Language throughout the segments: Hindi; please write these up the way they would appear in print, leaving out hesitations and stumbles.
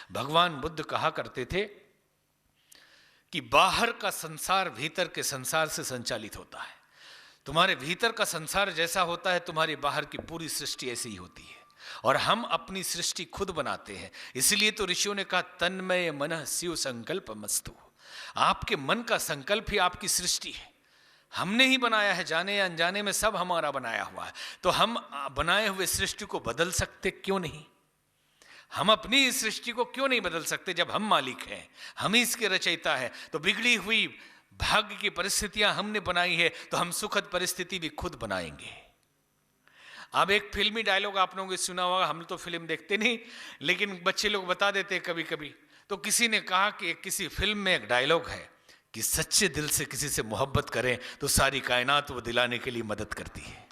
भगवान बुद्ध कहा करते थे कि बाहर का संसार भीतर के संसार से संचालित होता है। तुम्हारे भीतर का संसार जैसा होता है, तुम्हारी बाहर की पूरी सृष्टि ऐसी ही होती है। और हम अपनी सृष्टि खुद बनाते हैं। इसलिए तो ऋषियों ने कहा तन्मय मनः स्यु संकल्प मस्तु। आपके मन का संकल्प ही आपकी सृष्टि है। हमने ही बनाया है, जाने या अनजाने में सब हमारा बनाया हुआ है। तो हम बनाए हुए सृष्टि को बदल सकते क्यों नहीं? हम अपनी सृष्टि को क्यों नहीं बदल सकते जब हम मालिक हैं, हम ही इसके रचयिता है। तो बिगड़ी हुई भाग्य की परिस्थितियां हमने बनाई है, तो हम सुखद परिस्थिति भी खुद बनाएंगे। अब एक फिल्मी डायलॉग आप लोगों ने सुना होगा, हम तो फिल्म देखते नहीं, लेकिन बच्चे लोग बता देते हैं कभी कभी। तो किसी ने कहा कि किसी फिल्म में एक डायलॉग है कि सच्चे दिल से किसी से मोहब्बत करें तो सारी कायनात वो दिलाने के लिए मदद करती है।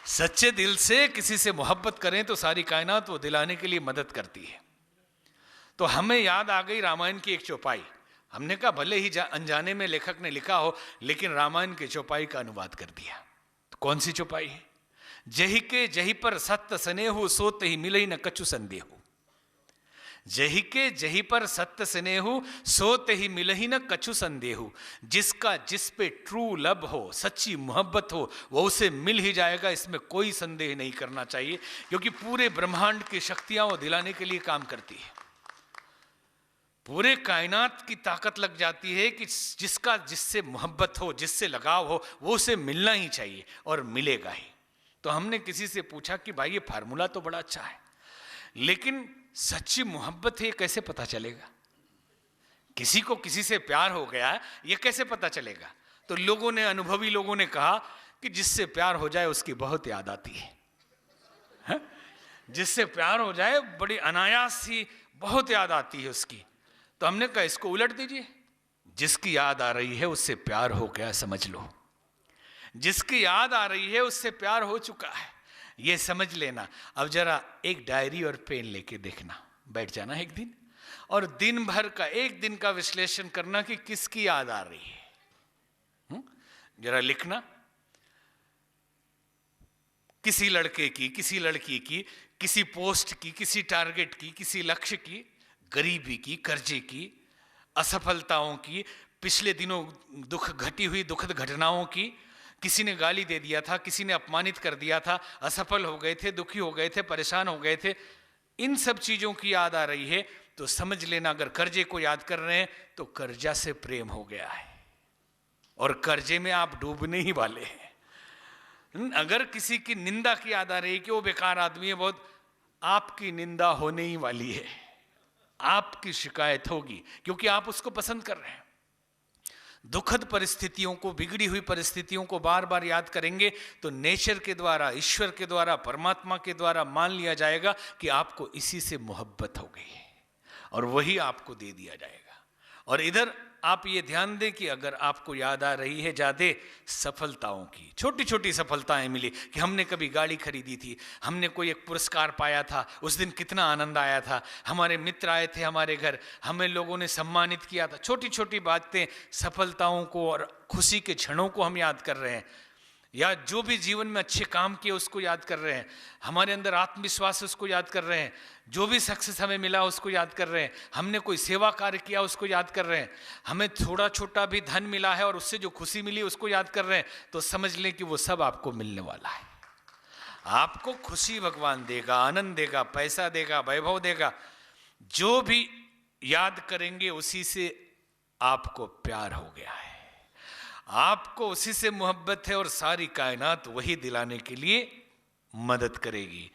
सच्चे दिल से किसी से मोहब्बत करें तो सारी कायनात वो दिलाने के लिए मदद करती है। तो हमें याद आ गई रामायण की एक चौपाई। हमने कहा भले ही अनजाने में लेखक ने लिखा हो, लेकिन रामायण की चौपाई का अनुवाद कर दिया। तो कौन सी चौपाई है? जही के जही पर सत्य स्नेहु सोत ही मिले न कछु संदेहु। जही के जही पर सत्य स्नेहु सोत ही मिलही न कछु संदेहु। जिसका जिस पे ट्रू लव हो, सच्ची मोहब्बत हो, वो उसे मिल ही जाएगा, इसमें कोई संदेह नहीं करना चाहिए। क्योंकि पूरे ब्रह्मांड की शक्तियां वो दिलाने के लिए काम करती है। पूरे कायनात की ताकत लग जाती है कि जिसका जिससे मोहब्बत हो, जिससे लगाव हो, वो उसे मिलना ही चाहिए और मिलेगा ही। तो हमने किसी से पूछा कि भाई ये फार्मूला तो बड़ा अच्छा है, लेकिन सच्ची मोहब्बत है कैसे पता चलेगा? किसी को किसी से प्यार हो गया है, ये कैसे पता चलेगा? तो लोगों ने, अनुभवी लोगों ने कहा कि जिससे प्यार हो जाए उसकी बहुत याद आती है। जिससे प्यार हो जाए बड़ी अनायास ही बहुत याद आती है उसकी। तो हमने कहा इसको उलट दीजिए, जिसकी याद आ रही है उससे प्यार हो गया समझ लो। जिसकी याद आ रही है उससे प्यार हो चुका है, ये समझ लेना। अब जरा एक डायरी और पेन लेके देखना, बैठ जाना एक दिन और दिन भर का, एक दिन का विश्लेषण करना कि किसकी याद आ रही है। जरा लिखना, किसी लड़के की, किसी लड़की की, किसी पोस्ट की, किसी टारगेट की, किसी लक्ष्य की, गरीबी की, कर्जे की, असफलताओं की, पिछले दिनों घटी हुई दुखद घटनाओं की। किसी ने गाली दे दिया था, किसी ने अपमानित कर दिया था, असफल हो गए थे, दुखी हो गए थे, परेशान हो गए थे। इन सब चीजों की याद आ रही है तो समझ लेना, अगर कर्जे को याद कर रहे हैं तो कर्जा से प्रेम हो गया है और कर्जे में आप डूबने ही वाले हैं। अगर किसी की निंदा की याद आ रही है कि वो बेकार आदमी है बहुत, आपकी निंदा होने ही वाली है, आपकी शिकायत होगी, क्योंकि आप उसको पसंद कर रहे हैं। दुखद परिस्थितियों को, बिगड़ी हुई परिस्थितियों को बार बार याद करेंगे तो नेचर के द्वारा, ईश्वर के द्वारा, परमात्मा के द्वारा मान लिया जाएगा कि आपको इसी से मोहब्बत हो गई है और वही आपको दे दिया जाएगा। और इधर आप ये ध्यान दें कि अगर आपको याद आ रही है ज़्यादा सफलताओं की, छोटी छोटी सफलताएं मिली कि हमने कभी गाड़ी खरीदी थी, हमने कोई एक पुरस्कार पाया था, उस दिन कितना आनंद आया था, हमारे मित्र आए थे हमारे घर, हमें लोगों ने सम्मानित किया था। छोटी छोटी बातें, सफलताओं को और खुशी के क्षणों को हम याद कर रहे हैं, या जो भी जीवन में अच्छे काम किए उसको याद कर रहे हैं, हमारे अंदर आत्मविश्वास उसको याद कर रहे हैं, जो भी सक्सेस हमें मिला उसको याद कर रहे हैं, हमने कोई सेवा कार्य किया उसको याद कर रहे हैं, हमें थोड़ा छोटा भी धन मिला है और उससे जो खुशी मिली उसको याद कर रहे हैं। तो समझ लें कि वो सब आपको मिलने वाला है। आपको खुशी भगवान देगा, आनंद देगा, पैसा देगा, वैभव देगा। जो भी याद करेंगे उसी से आपको प्यार हो गया है, आपको उसी से मोहब्बत है और सारी कायनात वही दिलाने के लिए मदद करेगी।